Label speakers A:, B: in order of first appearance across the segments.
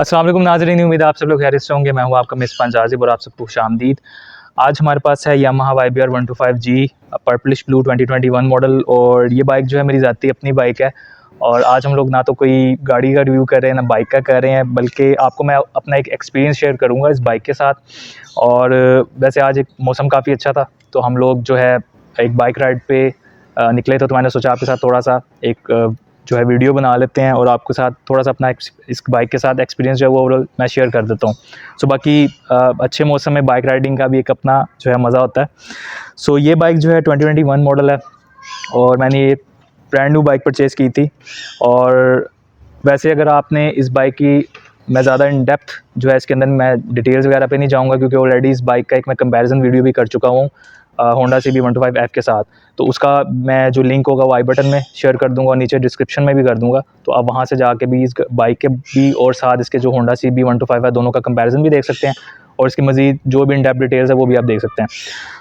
A: अस्सलाम वालेकुम नाज़रीन, उम्मीद है आप सब लोग खैरियत से होंगे। मैं हूं आपका मेज़बान आज़िब और आप सबको खुशामदीद। आज हमारे पास है Yamaha YBR 125G purplish blue 2021 model, और ये बाइक जो है मेरी ज़ाती अपनी बाइक है। और आज हम लोग ना तो कोई गाड़ी का रिव्यू कर रहे हैं ना बाइक का कर रहे हैं, बल्कि आपको मैं अपना एक एक्सपीरियंस शेयर करूँगा इस बाइक के साथ। और वैसे आज एक मौसम काफ़ी अच्छा था, तो हम लोग जो है एक बाइक राइड पे निकले थे, तो मैंने सोचा आपके साथ थोड़ा सा एक जो है वीडियो बना लेते हैं और आपके साथ थोड़ा सा अपना इस बाइक के साथ एक्सपीरियंस जो है वो ओवरऑल मैं शेयर कर देता हूँ। सो बाकी अच्छे मौसम में बाइक राइडिंग का भी एक अपना जो है मज़ा होता है। सो ये बाइक जो है 2021 मॉडल है और मैंने ये ब्रांड न्यू बाइक परचेज़ की थी। और वैसे अगर आपने इस बाइक की, मैं ज़्यादा इन डेप्थ जो है इसके अंदर मैं डिटेल्स वगैरह पे नहीं जाऊँगा, क्योंकि ऑलरेडी इस बाइक का एक मैं कंपैरिजन वीडियो भी कर चुका हूँ होंडा CB 125F के साथ। तो उसका मैं जो लिंक होगा वो आई बटन में शेयर कर दूंगा और नीचे डिस्क्रिप्शन में भी कर दूंगा, तो आप वहाँ से जाके भी इस बाइक के भी और साथ इसके जो होंडा CB 125 है दोनों का कंपैरिजन भी देख सकते हैं, और इसकी मज़ीद जो भी इन डेप्थ डिटेल्स है वो भी आप देख सकते हैं।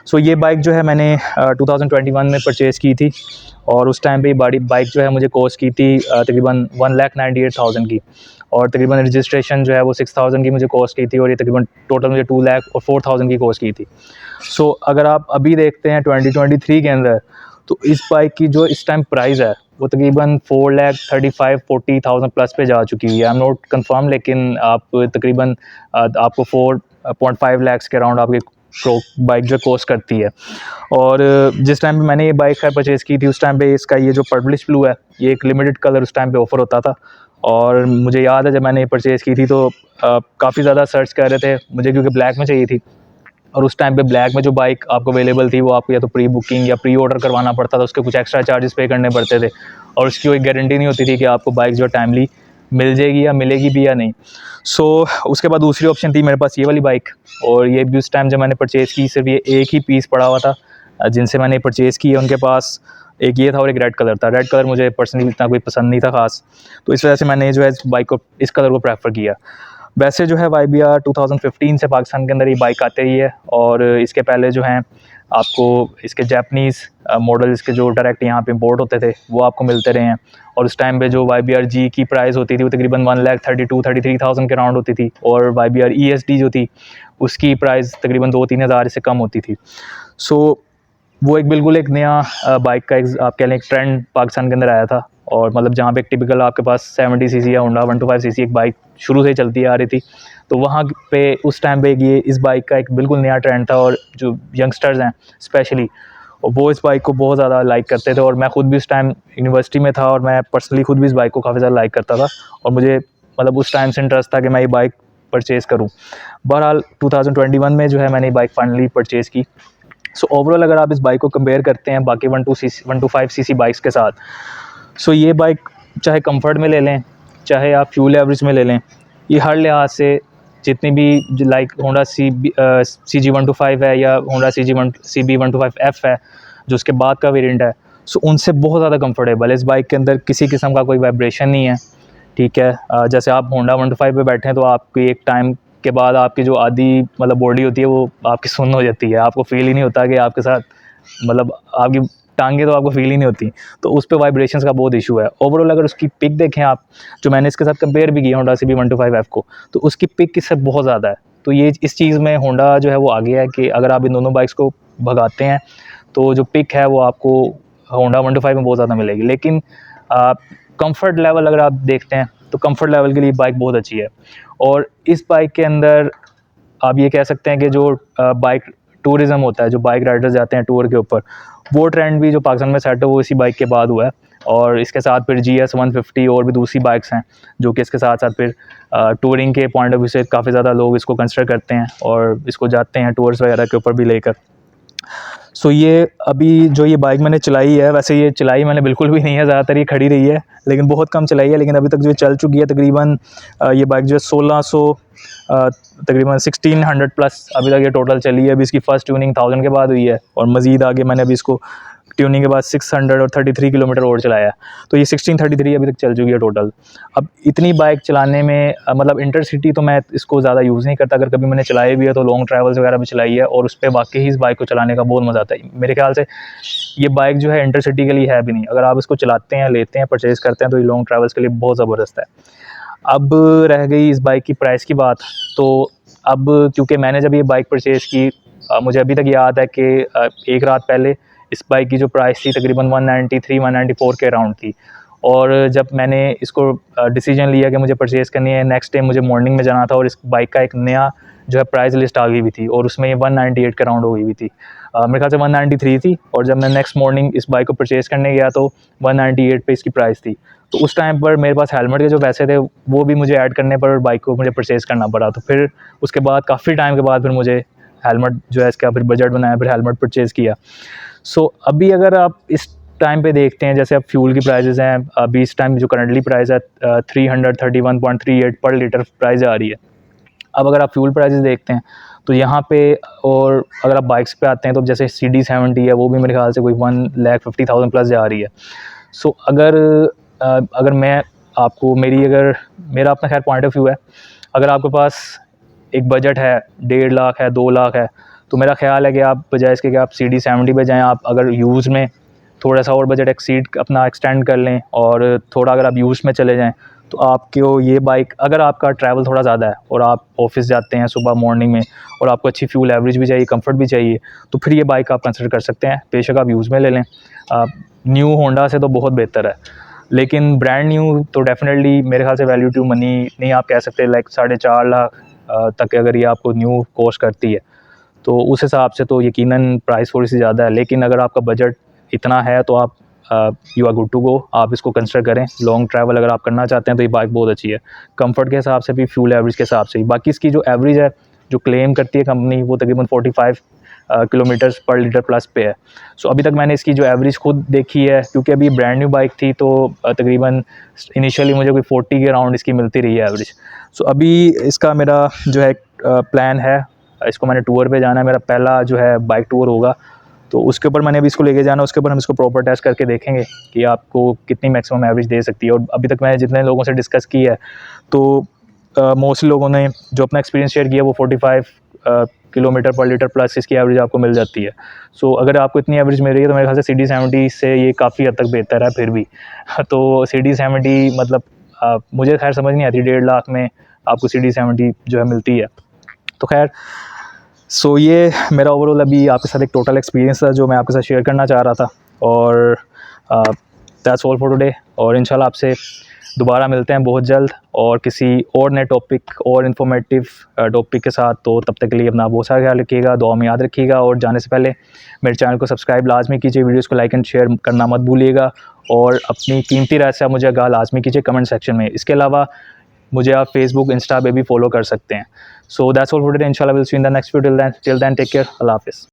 A: सो ये बाइक जो है मैंने 2021 में परचेज़ की थी, और उस टाइम पे ये बाइक जो है मुझे कॉस्ट की थी तकरीबन 1,98,000 की, और तकरीबन रजिस्ट्रेशन जो है वो 6,000 की मुझे कॉस्ट की थी, और ये तकरीबन टोटल मुझे 2,04,000 की कॉस्ट की थी। सो अगर आप अभी देखते हैं 2023 के अंदर, तो इस बाइक की जो इस टाइम प्राइस है वो तकरीबन 4,35,40,000 प्लस पे जा चुकी हुई है। आई एम नॉट कंफर्म, लेकिन आप तकरीबन आपको 4.5 लाख के अराउंड आपकी बाइक जो कॉस्ट करती है। और जिस टाइम पे मैंने ये बाइक परचेज़ की थी उस टाइम पे इसका ये जो पर्पलिश ब्लू है ये एक लिमिटेड कलर उस टाइम पे ऑफ़र होता था। और मुझे याद है जब मैंने ये परचेज़ की थी तो काफ़ी ज़्यादा सर्च कर रहे थे मुझे, क्योंकि ब्लैक में चाहिए थी। और उस टाइम पे ब्लैक में जो बाइक आपको अवेलेबल थी वो आपको या तो प्री बुकिंग या प्री ऑर्डर करवाना पड़ता था, उसके कुछ एक्स्ट्रा चार्जेस पे करने पड़ते थे, और उसकी कोई गारंटी नहीं होती थी कि आपको बाइक जो टाइमली मिल जाएगी या मिलेगी भी या नहीं। सो उसके बाद दूसरी ऑप्शन थी मेरे पास ये वाली बाइक, और ये भी उस टाइम जब मैंने परचेज़ की सिर्फ ये एक ही पीस पड़ा हुआ था जिनसे मैंने परचेज़ की है उनके पास। एक ये था और एक रेड कलर था। रेड कलर मुझे पर्सनली इतना कोई पसंद नहीं था ख़ास, तो इस वजह से मैंने जो है इस बाइक को, इस कलर को प्रेफर किया। वैसे जो है YBR 2015 से पाकिस्तान के अंदर ये बाइक आती रही है, और इसके पहले जो हैं आपको इसके जापानीज़ मॉडल इसके जो डायरेक्ट यहाँ पे इंपोर्ट होते थे वो आपको मिलते रहे हैं। और उस टाइम पे जो YBR G की प्राइस होती थी वो तकरीबन 1,32,33,000 के राउंड होती थी, और YBR ESD जो थी उसकी प्राइस तकरीबन 2-3 हज़ार से कम होती थी। सो वो एक बिल्कुल एक नया बाइक का एक आप कह लें एक ट्रेंड पाकिस्तान के अंदर आया था। और मतलब जहाँ पे एक टिपिकल आपके पास 70 सीसी या होंडा 125 सीसी एक बाइक शुरू से ही चलती आ रही थी, तो वहाँ पे उस टाइम पे ये इस बाइक का एक बिल्कुल नया ट्रेंड था, और जो यंगस्टर्स हैं स्पेशली वो इस बाइक को बहुत ज़्यादा लाइक करते थे। और मैं खुद भी उस टाइम यूनिवर्सिटी में था और मैं पर्सनली खुद भी इस बाइक को काफ़ी ज़्यादा लाइक करता था, और मुझे मतलब उस टाइम से इंटरेस्ट था कि मैं ये बाइक परचेज़ करूँ। बहरहाल 2021 में जो है मैंने ये बाइक फाइनली परचेज़ की। सो ओवरऑल अगर आप इस बाइक को कंपेयर करते हैं बाकी 125 सीसी बाइक्स के साथ, सो ये बाइक चाहे कंफर्ट में ले लें चाहे आप फ्यूल एवरेज में ले लें, ये हर लिहाज से जितनी भी लाइक होंडा CG 125 है या होंडा CB 125F है जो उसके बाद का वेरिएंट है, सो उनसे बहुत ज़्यादा कंफर्टेबल है। इस बाइक के अंदर किसी किस्म का कोई वाइब्रेशन नहीं है, ठीक है। जैसे आप होंडा 125 पे बैठे हैं तो आपकी एक टाइम के बाद आपकी जो आधी मतलब बॉडी होती है वो आपकी सुन्न हो जाती है, आपको फील ही नहीं होता कि आपके साथ मतलब आपकी टांगे तो आपको फील ही नहीं होती, तो उस पे वाइब्रेशंस का बहुत इशू है। ओवरऑल अगर उसकी पिक देखें आप, जो मैंने इसके साथ कंपेयर भी किया होंडा CB 125F को, तो उसकी पिक इससे बहुत ज़्यादा है। तो ये इस चीज़ में होंडा जो है वो आगे है कि अगर आप इन दोनों बाइक्स को भगाते हैं तो जो पिक है वो आपको होंडा 125 में बहुत ज़्यादा मिलेगी। लेकिन कंफर्ट लेवल अगर आप देखते हैं तो कंफर्ट लेवल के लिए बाइक बहुत अच्छी है। और इस बाइक के अंदर आप ये कह सकते हैं कि जो बाइक टूरिज़्म होता है, जो बाइक राइडर्स जाते हैं टूर के ऊपर, वो ट्रेंड भी जो पाकिस्तान में सेट है वो इसी बाइक के बाद हुआ है। और इसके साथ फिर GS 150 और भी दूसरी बाइक्स हैं जो कि इसके साथ साथ फिर टूरिंग के पॉइंट ऑफ व्यू से काफ़ी ज़्यादा लोग इसको कंसिडर करते हैं और इसको जाते हैं टूर्स वगैरह के ऊपर भी लेकर। सो ये अभी जो ये बाइक मैंने चलाई है, वैसे ये चलाई मैंने बिल्कुल भी नहीं है, ज़्यादातर ये खड़ी रही है, लेकिन बहुत कम चलाई है। लेकिन अभी तक जो चल चुकी है तकरीबन ये बाइक जो है 1600 तकरीबन 1600 प्लस अभी तक ये टोटल चली है। अभी इसकी फ़र्स्ट ट्यूनिंग 1000 के बाद हुई है, और मज़ीद आगे मैंने अभी इसको ट्यूनिंग के बाद 633 किलोमीटर और चलाया, तो ये 1633 अभी तक चल चुकी है टोटल। अब इतनी बाइक चलाने में मतलब इंटरसिटी तो मैं इसको ज़्यादा यूज़ नहीं करता, अगर कभी मैंने चलाई भी है तो लॉन्ग ट्रैवल्स वगैरह भी चलाई है, और उस पर वाकई ही इस बाइक को चलाने का बहुत मज़ा आता है। मेरे ख्याल से ये बाइक जो है इंटरसिटी के लिए है भी नहीं, अगर आप इसको चलाते हैं, लेते हैं, परचेज़ करते हैं तो ये लॉन्ग ट्रैवल्स के लिए बहुत ज़बरदस्त है। अब रह गई इस बाइक की प्राइस की बात। तो अब क्योंकि मैंने जब ये बाइक परचेज़ की, मुझे अभी तक याद है कि एक रात पहले इस बाइक की जो प्राइस थी तकरीबन 193-194 के अराउंड थी। और जब मैंने इसको डिसीजन लिया कि मुझे परचेज़ करनी है, नेक्स्ट डे मुझे मॉर्निंग में जाना था और इस बाइक का एक नया जो है प्राइस लिस्ट आ गई हुई थी और उसमें ये 198 के अराउंड हो गई हुई थी। मेरे ख्याल से 193 थी, और जब मैं नेक्स्ट मॉर्निंग इस बाइक को परचेज़ करने गया तो 198 पे इसकी प्राइस थी। तो उस टाइम पर मेरे पास हेलमेट के जो पैसे थे वो भी मुझे ऐड करने पर बाइक को मुझे परचेज़ करना पड़ा। तो फिर उसके बाद काफ़ी टाइम के बाद फिर मुझे हेलमेट जो है इसका फिर बजट बनाया, फिर हेलमेट परचेज़ किया। सो अभी अगर आप इस टाइम पे देखते हैं, जैसे अब फ्यूल की प्राइसेस हैं, अभी इस टाइम जो करंटली प्राइस है 331.38 पर लीटर प्राइस आ रही है। अब अगर आप फ्यूल प्राइसेस देखते हैं तो यहाँ पे, और अगर आप बाइक्स पे आते हैं तो जैसे CD70 है वो भी मेरे ख्याल से कोई 1,50,000 प्लस जा रही है। सो अगर मैं आपको मेरा अपना खैर पॉइंट ऑफ व्यू है, अगर आपके पास एक बजट है 1.5 लाख है, 2 लाख है, तो मेरा ख्याल है कि आप बजाय इसके कि आप CD70 पे जाएँ, आप अगर यूज़ में थोड़ा सा और बजट अपना एक्सटेंड कर लें और थोड़ा अगर आप यूज़ में चले जाएँ, तो आपको ये बाइक, अगर आपका ट्रैवल थोड़ा ज़्यादा है और आप ऑफिस जाते हैं सुबह मॉर्निंग में और आपको अच्छी फ्यूल एवरेज भी चाहिए, कंफर्ट भी चाहिए, तो फिर ये बाइक आप कंसिडर कर सकते हैं। बेशक आप यूज़ में ले लें, न्यू होंडा से तो बहुत बेहतर है, लेकिन ब्रांड न्यू तो डेफिनेटली मेरे ख्याल से वैल्यू टू मनी नहीं आप कह सकते। लाइक 4.5 लाख तक अगर ये आपको न्यू कॉस्ट करती है तो उस हिसाब से तो यकीनन प्राइस थोड़ी सी ज़्यादा है। लेकिन अगर आपका बजट इतना है तो आप you are good to go, आप इसको कंसिडर करें। लॉन्ग ट्रैवल अगर आप करना चाहते हैं तो ये बाइक बहुत अच्छी है, कंफर्ट के हिसाब से भी, फ्यूल एवरेज के हिसाब से भी। बाकी इसकी जो एवरेज है जो क्लेम करती है कंपनी, वो तकरीबन 45 किलोमीटर्स पर लीटर प्लस पे है। सो अभी तक मैंने इसकी जो एवरेज खुद देखी है, क्योंकि अभी ब्रांड न्यू बाइक थी तो तकरीबन इनिशियली मुझे कोई 40 के अराउंड इसकी मिलती रही है एवरेज। सो अभी इसका मेरा जो है प्लान है, इसको मैंने टूर पे जाना है, मेरा पहला जो है बाइक टूर होगा, तो उसके ऊपर मैंने अभी इसको लेके जाना है। उसके ऊपर हम इसको प्रॉपर टेस्ट करके देखेंगे कि आपको कितनी मैक्सिमम एवरेज दे सकती है। और अभी तक मैंने जितने लोगों से डिस्कस की है तो मोस्टली लोगों ने जो अपना एक्सपीरियंस शेयर किया वो 45 किलोमीटर पर लीटर प्लस इसकी एवरेज आपको मिल जाती है। सो अगर आपको इतनी एवरेज मिल रही है तो मेरे ख्याल से CD70 से ये काफ़ी हद तक बेहतर है फिर भी। तो CD70 मतलब मुझे खैर समझ नहीं आती 1.5 लाख में आपको CD70 जो है मिलती है। तो खैर सो ये मेरा ओवरऑल अभी आपके साथ एक टोटल एक्सपीरियंस था जो मैं आपके साथ शेयर करना चाह रहा था। और दैट्स ऑल फॉर टुडे, और इंशाल्लाह आपसे दोबारा मिलते हैं बहुत जल्द और किसी और नए टॉपिक और इन्फॉर्मेटिव टॉपिक के साथ। तो तब तक के लिए अपना बहुत सारा ख्याल रखिएगा, दुआ में याद रखिएगा, और जाने से पहले मेरे चैनल को सब्सक्राइब लाजमी कीजिए, वीडियोज़ को लाइक एंड शेयर करना मत भूलिएगा, और अपनी कीमती राय से मुझे आगाह लाजमी कीजिए कमेंट सेक्शन में। इसके अलावा मुझे आप फेसबुक, इंस्टा पे भी फॉलो कर सकते हैं। So that's all for today, इंशाल्लाह will see you in the next video. Till then take care, अल्लाह हाफिज़।